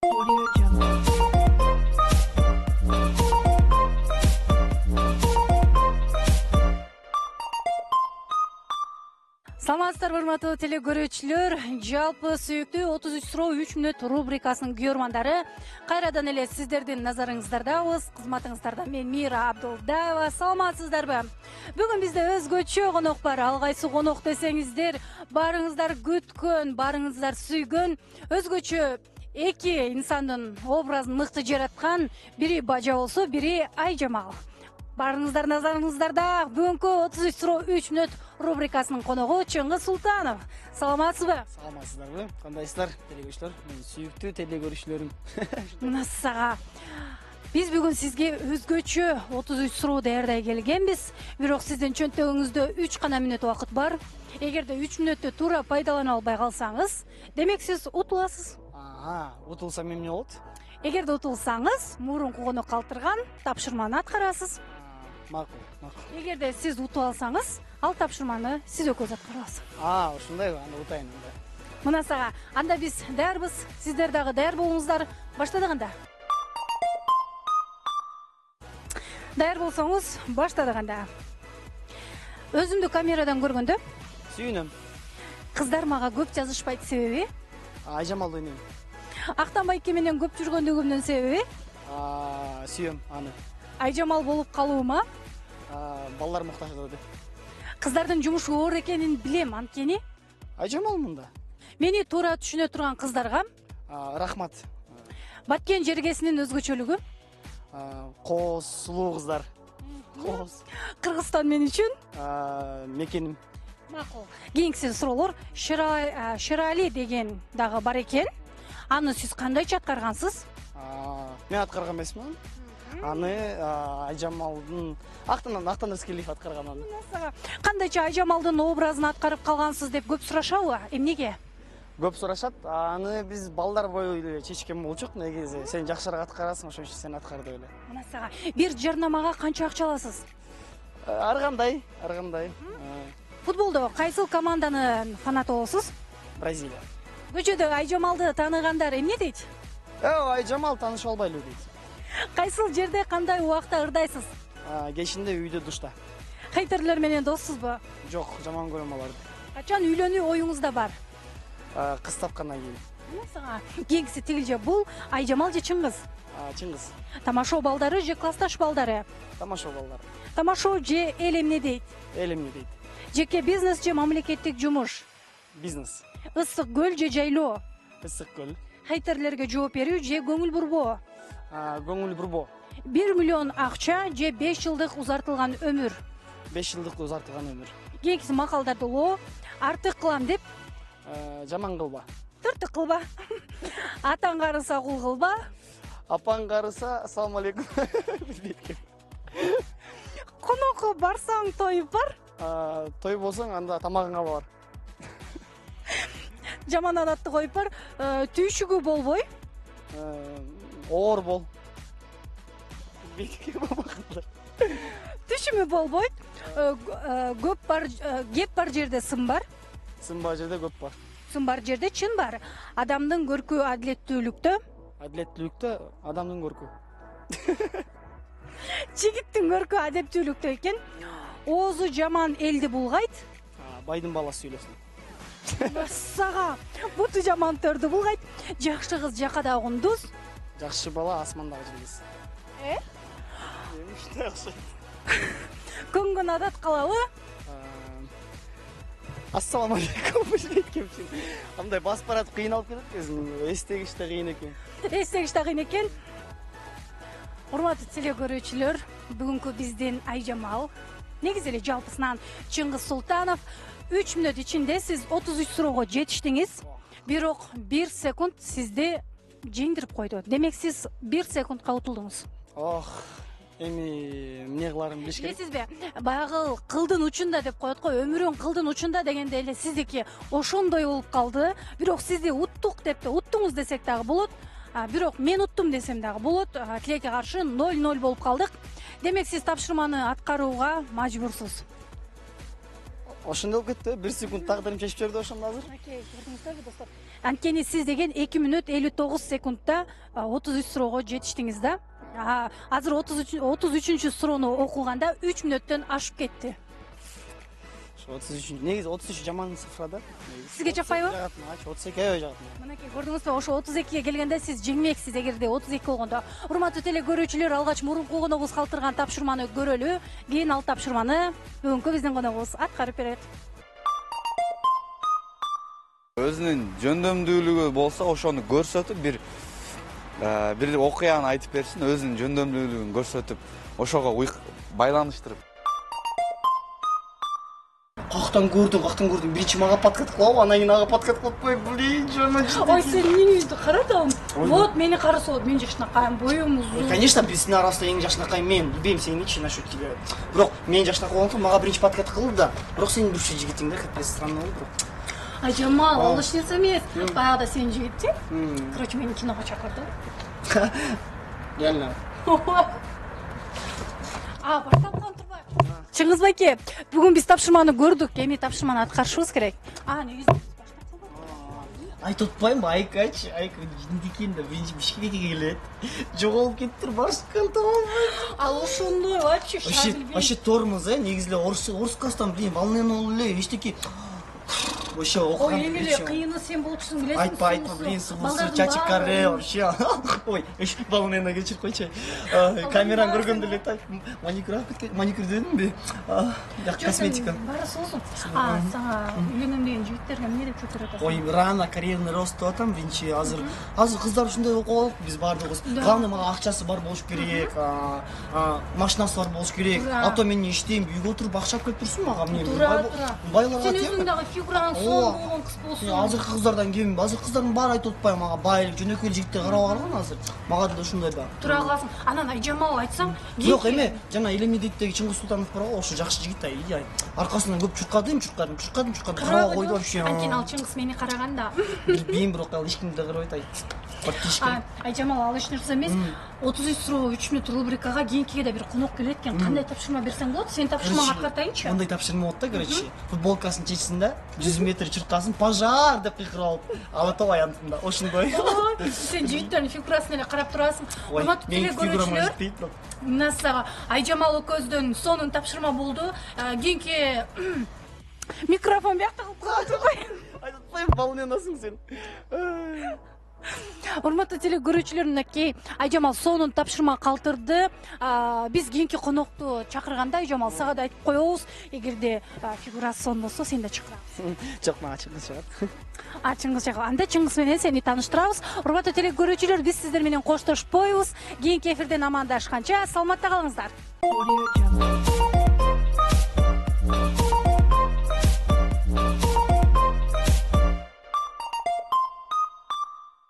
Audio Jungle. Саламатсыздар, урматтуу телекөрүүчүлөр. Жалпы сүйүктүү 33 суроо 3 мүнөт рубрикасынын күйөрмандары кайрадан эле сиздердин назарыңыздардабыз. Кызматыңыздарда мен Мира Абдулдаева. Саламатсыздарбы? Бүгүн бизде өзгөчө конок бар. Ал кайсы конок десеңиздер, барыңыздар күткөн, барыңыздар сүйгөн, өзгөчө эки инсандын образын мыкты жараткан, бири Бажа болсо, бири Айжамал. Барыңыздар назарыңыздарда бүгүнкү 33 суроо 3 мүнөт рубрикасынын коногу Чыңгыз Султанов. Саламатсызбы? Саламатсыздарбы? Кандайсыздар, телекөрүүчүлөр? Мен сүйүктүү телекөрүүчүлөрүм. Мына сага. Биз бүгүн сизге өзгөчө 33 суроо даярдай келгенбиз. Бирок сиздин чөнтөгүңүздө 3 гана мүнөт убакыт бар. Эгерде 3 мүнөттү туура пайдалана албай калсаңыз, демек сиз утуласыз. Утулсам эмне болот? Эгерде утулсаңыз, мурунку конок калтырган тапшырманы аткарасыз. Макул. Эгерде сиз утуп алсаңыз, ал тапшырманы сиз экөөбүз аткарабыз. Ушундайбы? Анда утайын анда. Мына сага. Анда биз даярбыз. Сиздер дагы даяр болуңуздар. Баштадык анда. Даяр болсоңуз, баштадык анда. Өзүмдү камерадан көргөндө Сүйүнөм. кыздар мага көп жазышпайт, себеби? Айжамалды ойнойм. Актанбайке менен көп жүргөндүгүмдүн себеби? Сүйөм аны. Айжамал болуп калуума? Балдар муктаж болду. Кыздардын жумушу оор экенин билем, анткени Айжамал мында. мени туура түшүнө турган кыздарга Рахмат. баткен жергесинин өзгөчөлүгү Кооз, сулуу кыздар. Кооз. Кыргызстан мен үчүн Мекеним. макул. Кийинки суроолор Шерали деген дагы бар экен. Аны сиз кандайча аткаргансыз? Мен аткарган эмесмин. Аны Айжамалдын Актан Рыскелиев аткарган аны. Кандайча Айжамалдын образын аткарып калгансыз деп көп сурашабы? Эмнеге? Көп сурашат. Аны биз балдар бою эле чечкен болчук. Негизи сен жакшыраак аткарасың, ошон үчүн сен аткар деп эле. Мына сага. Бир жарнамага канча акча аласыз? Ар кандай. Футболдо кайсыл команданын фанаты болсуз? Бразилия. Көчөдө Айжамалды тааныгандар эмне дейт? Айжамал тааныша албайлы дейт. Кайсыл жерде кандай убакта ырдайсыз? Кечинде үйдө душта. Хейтерлер менен доссузбу? Жок, жаман көрөм аларды. Качан үйлөнүү оюңузда бар? Кыз тапкандан кийин. Мына сага. Кийинкиси тигилже бул Айжамал же Чыңгыз? Чыңгыз. Тамашоо балдары же классташ балдары? Тамашоо балдар. Тамашоо же эл эмне дейт? Эл эмне дейт? Жеке бизнес же мамлекеттик жумуш? Бизнес. Ысык көл же жайлоо? Ысык көл. Хейтерлерге жооп берүү же көңүл бурбоо? Көңүл бурбоо. 1 миллион акча же 5 жылдык узартылган өмүр? 5 жылдык узартылган өмүр. Кийинкиси макалдарды улоо. Артык кылам деп Жаман кылба. тыртык кылба. Атаң карыса кул кылба. Апаң карыса, ассаламу алейкум. Конокко барсаң тоюп бар. Той болсоң анда тамагыңа бар. Жаман адатты коюп бар. Түйшүгү болбой. Оор бол. Түшүмү болбойт. Кеп бар жерде сын бар. Сын бар жерде көп бар. Сын бар жерде чын бар. Адамдын көркү адилеттүүлүктө. Адилеттүүлүктө адамдын көркү. Жигиттин көркү адептүүлүктө экен. Оозу жаман элди булгайт. Байдын баласы сүйлөсүн. Сага буту жаман төрдү булгайт. Жакшы кыз жакада кундуз. Жакшы бала асмандагы жылдыз. Эмне жакшы? Көңгөн адат калабы? Ассаламу алейкум. Айткемчи. Андай басып баратып кыйналып кетет өзүң. Эстегиш да кыйын экен. Эстегиш да кыйын экен. Урматтуу телекөрүүчүлөр, бүгүнкү биздин Айжамал, негизи эле жалпысынан Чыңгыз Султанов 3 мүнөт ичинде сиз 33 суроого жетиштиңиз. Бирок 1 секунд сизди жеңдирип койду. Демек сиз 1 секундка утулдуңуз. Эми эмне кыларын билиш керек. Билесизби? Баягы кылдын учунда деп коет го, өмүрүң кылдын учунда дегенде эле сиздики ошондой болуп калды. Бирок сизди уттук деп уттуңуз десек дагы болот. Бирок мен уттум десем дагы болот. Тилекке каршы 0-0 болуп калдык. Демек сиз тапшырманы аткарууга мажбурсуз. ошондой болуп кетти. 1 секунд тагдырым чечип жиберди ошондо азыр. Окей, көрдүңүздөрбү достор? Анткени сиз деген 2 мүнөт 59 секундта 33 суроого жетиштиңиз да. Азыр 33 суроону окуганда 3 мүнөттөн ашып кетти. 33. Негизи 33 жаман цифра да. Сизге жакпайбы? 32 аябай жагат. Мынакей көрдүңүзбү, ошо 32ге келгенде сиз жеңмексиз эгерде 32 болгондо. Урматтуу теле көрүүчүлөр, алгач мурунку коногубуз калтырган тапшырманы көрөлү. Кийин ал тапшырманы бүгүнкү биздин коногубуз аткарып берет. Өзүнүн жөндөмдүүлүгү болсо ошону көрсөтүп бир окуяны айтып берсин, өзүнүн жөндөмдүүлүгүн көрсөтүп, ошого байланыштырып. Каяктан көрдүм. Биринчи мага подкат кылабы, анан кийин ага подкат кылып коюп, блин, жана. Ой, сен мени кара да. Вот мени караса, мен жакшынакайым, боюм узун. Конечно, биздин арабызда эң жакшынакай мен. Билбейм сеничи насчет тебя. Бирок мен жакшынакай болгондон мага биринчи подкат кылды да. Бирок сенин бывший жигитиң да, капец странно болду. Ай, Жамал, ал эч нерсе эмес. Баягыда сенин жигитиң. Короче, мени киного чакырды. Реально. Баштап турбай. Чыңгыз байке, бүгүн биз тапшырманы көрдүк. Эми тапшырманы аткарышыбыз керек. Негизи Айтып атпаймынбы, Айкачы, жиндикин да биринчи Бишкекке келет. Жоголуп кетиптир, башкан таба албайт. ал ошондой Вообще тормоз, негизи эле орус кастан, блин, волнен болуп эле эчтеки. Вообще окуган. Ой, эми эле кыйыны сен болчусуң, билесиң. Айтпа, блин, субусу, чачи каре, вообще. Ой, волнена кечирип койчу. Камераны көргөндө эле так маникюр дедимби? Косметика. Баары соосун. Сага үйлөнөм деген жигиттерге эмне деп чөтүрөт атасың? Ой, рано карьерный рост деп атам биринчи. Азыр кыздар ушундай окуп алып, биз баардыгыбыз. Главное, мага акчасы бар болуш керек, машинасы бар болуш керек. А то мен иштейм, үйгө отуруп акча алып келип турсун мага, эмне? Байларга Сен өзүң дагы фигураң сонун болгон кыз болсун. Азыркы кыздардын кем, азыркы кыздардын баары айтып атпайбы мага байлык, жөнөкөй жигиттер карап алган азыр. Мага да ушундай да. Тура каласың. Анан Айжамал айтсаң, Жок эме, жана Элеми дейттеги Чыңгыз Султанов бар го, ошо жакшы жигит ай. Аркасынан көп чуркадым, карап койду вообще. Анткени ал Чыңгыз мени караганда. Билбейм, бирок ал эч кимди да карабайт ай. Айжамал, ал эч нерсе эмес. 33 суроо 3 мүнөт рубрикага кийинкиге да бир конок келет экен. Кандай тапшырма берсең болот? Сен тапшырмаңы аткартайынчы. Мындай тапшырма болот да, короче. Футболкасын чечсин да, 100 метр чуркасын, пожар деп кыйкырып алып, алатып аянтында. Ошондой. Сен жигиттердин фигурасына эле карап турасың. Урматтуу теле фигурам көрүүчүлөр, жетпейт бирок. мына сага Айжамал экөөбүздөн сонун тапшырма болду. Кийинки микрофон биякта кылып коюп. Айтпайм, волненасың сен. Урматтуу теле көрүүчүлөр, мынакей Айжамал сонун тапшырма калтырды. Биз кийинки конокту чакырганда Айжамал сага да айтып коебуз. Эгерде фигурасы сонун болсо, сен да чакырабыз. Жок, мага Чыңгыз чыгат. Чыңгыз чакырып. Анда Чыңгыз менен сени тааныштырабыз. Урматтуу теле көрүүчүлөр, биз сиздер менен коштошпойбуз. Кийинки эфирден амандашканча саламатта калыңыздар.